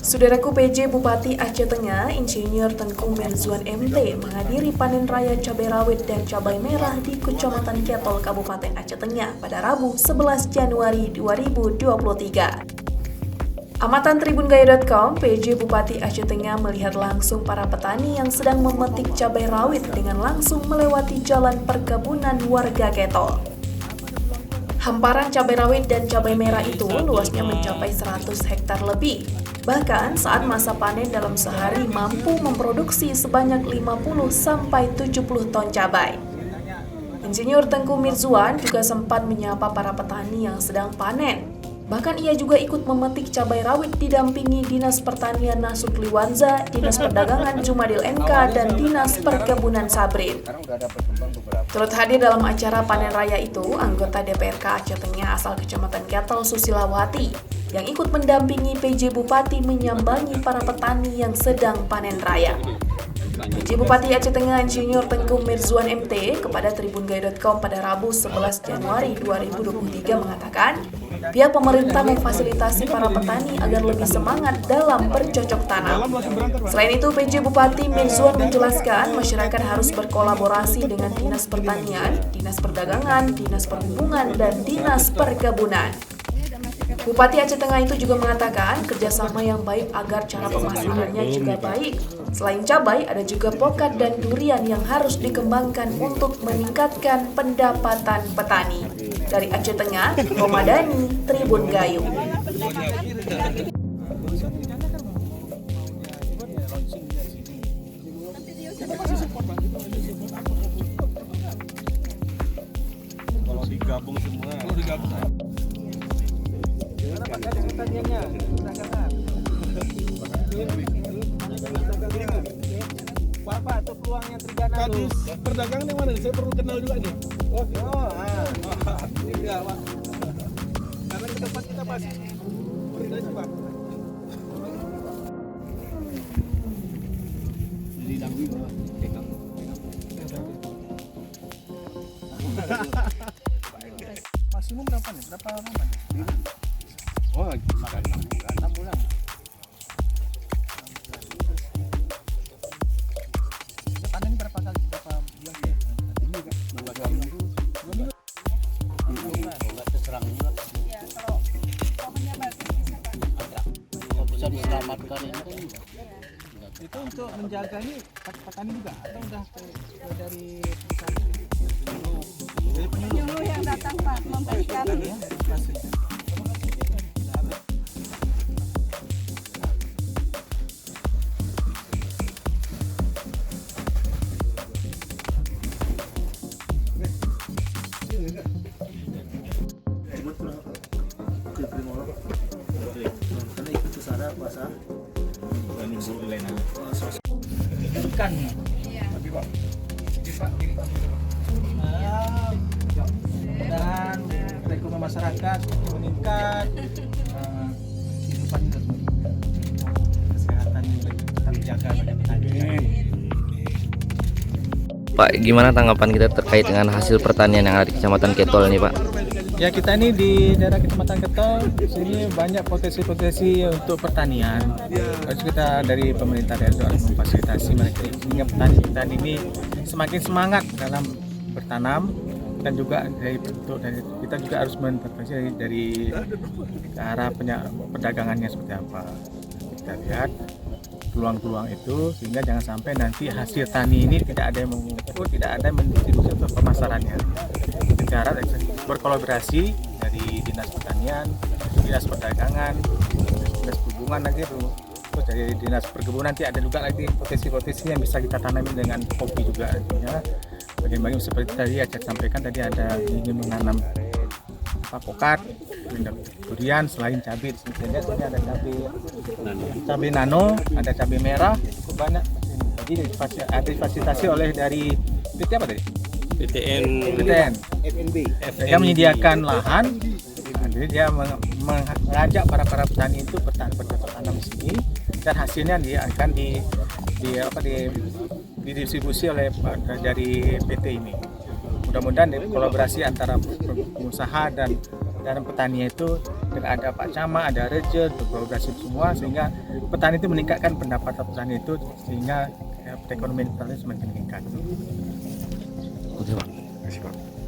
Saudaraku PJ Bupati Aceh Tengah, Insinyur Tengku Mirzuan MT menghadiri panen raya cabai rawit dan cabai merah di Kecamatan Ketol, Kabupaten Aceh Tengah pada Rabu 11 Januari 2023. Amatan Tribungaya.com, PJ Bupati Aceh Tengah melihat langsung para petani yang sedang memetik cabai rawit dengan langsung melewati jalan perkebunan warga Ketol. Hamparan cabai rawit dan cabai merah itu luasnya mencapai 100 hektar lebih. Bahkan saat masa panen dalam sehari mampu memproduksi sebanyak 50-70 ton cabai. Insinyur Tengku Mirzuan juga sempat menyapa para petani yang sedang panen. Bahkan ia juga ikut memetik cabai rawit didampingi Dinas Pertanian Nasuk Liwanza, Dinas Perdagangan Jumadil MK, dan Dinas Perkebunan Sabrin. Turut hadir dalam acara panen raya itu, anggota DPRK Aceh Tengah asal Kecamatan Ketol Susilawati, yang ikut mendampingi PJ Bupati menyambangi para petani yang sedang panen raya. PJ Bupati Aceh Tengah Insinyur Tengku Mirzuan MT kepada Tribungaya.com pada Rabu 11 Januari 2023 mengatakan, pihak pemerintah memfasilitasi para petani agar lebih semangat dalam bercocok tanam. Selain itu, PJ Bupati Mirzuan menjelaskan masyarakat harus berkolaborasi dengan Dinas Pertanian, Dinas Perdagangan, Dinas Perhubungan, dan Dinas Perkebunan. Bupati Aceh Tengah itu juga mengatakan kerjasama yang baik agar cara pemasarannya juga baik. Selain cabai, ada juga pokat dan durian yang harus dikembangkan untuk meningkatkan pendapatan petani. Dari Aceh Tengah, Romadani, Tribun Gayu. Kalau digabung semua. Apa tuh peluangnya Trigana? Kadis perdagangan yang mana nih? Saya perlu kenal juga nih. Tidak, Pak. Karena ke depan kita masih koordinasi, Pak. Jadi dangui bahwa pegang. Maksimum berapa nih? Berapa lama nih? Oh, makan 6 bulan. 6 bulan. Panen berapa kali? Berapa bulan sih? Ini kan 2 minggu. 2 minggu. Enggak terserang juga. Ya, kalau pohonnya bagus bisa Pak. Kalau bisa diselamatkan ini kan Itu untuk menjaga ini petani juga atau udah dari Penyuluh yang datang Pak memberikan ikan. Iya. Dan perekonomian masyarakat meningkat, kehidupan juga kesehatan kita jaga petani. Pak, gimana tanggapan kita terkait dengan hasil pertanian yang ada di Kecamatan Ketol ini, Pak? Ya, kita ini di daerah Kecamatan Ketol, sini banyak potensi-potensi untuk pertanian. Harus kita dari pemerintah daerah harus memfasilitasi mereka sehingga petani-petani ini semakin semangat dalam bertanam, dan juga dari bentuk dari kita juga harus mengintervensi dari ke arah perdagangannya seperti apa. Kita lihat peluang-peluang itu sehingga jangan sampai nanti hasil tani ini tidak ada yang mengumpul, tidak ada yang mendistribusi untuk pemasarannya. Kita harap berkolaborasi dari Dinas Pertanian, Dinas Perdagangan, Dinas Perhubungan lagi itu. Terus dari Dinas Perkebunan nanti ada juga lagi potensi-potensi yang bisa kita tanami dengan kopi juga artinya. Bagaimana seperti tadi Aceh sampaikan tadi ada ingin menanam pokat, durian selain cabai. Di sini ada cabai nano, ada cabai merah, cukup banyak. Jadi ada difasilitasi oleh dari PT apa tadi? PTN FNB. Dia menyediakan lahan, jadi dia mengajak para petani itu bercocok tanam di sini, dan hasilnya dia akan didistribusi oleh dari PT ini. Mudah-mudahan kolaborasi antara pengusaha dan dan petani itu ada Pak Camat, ada Reja, berkolaborasi semua sehingga petani itu meningkatkan pendapatan petani itu sehingga perekonomian petani semakin meningkat. Oke, Pak. Kasih, Pak.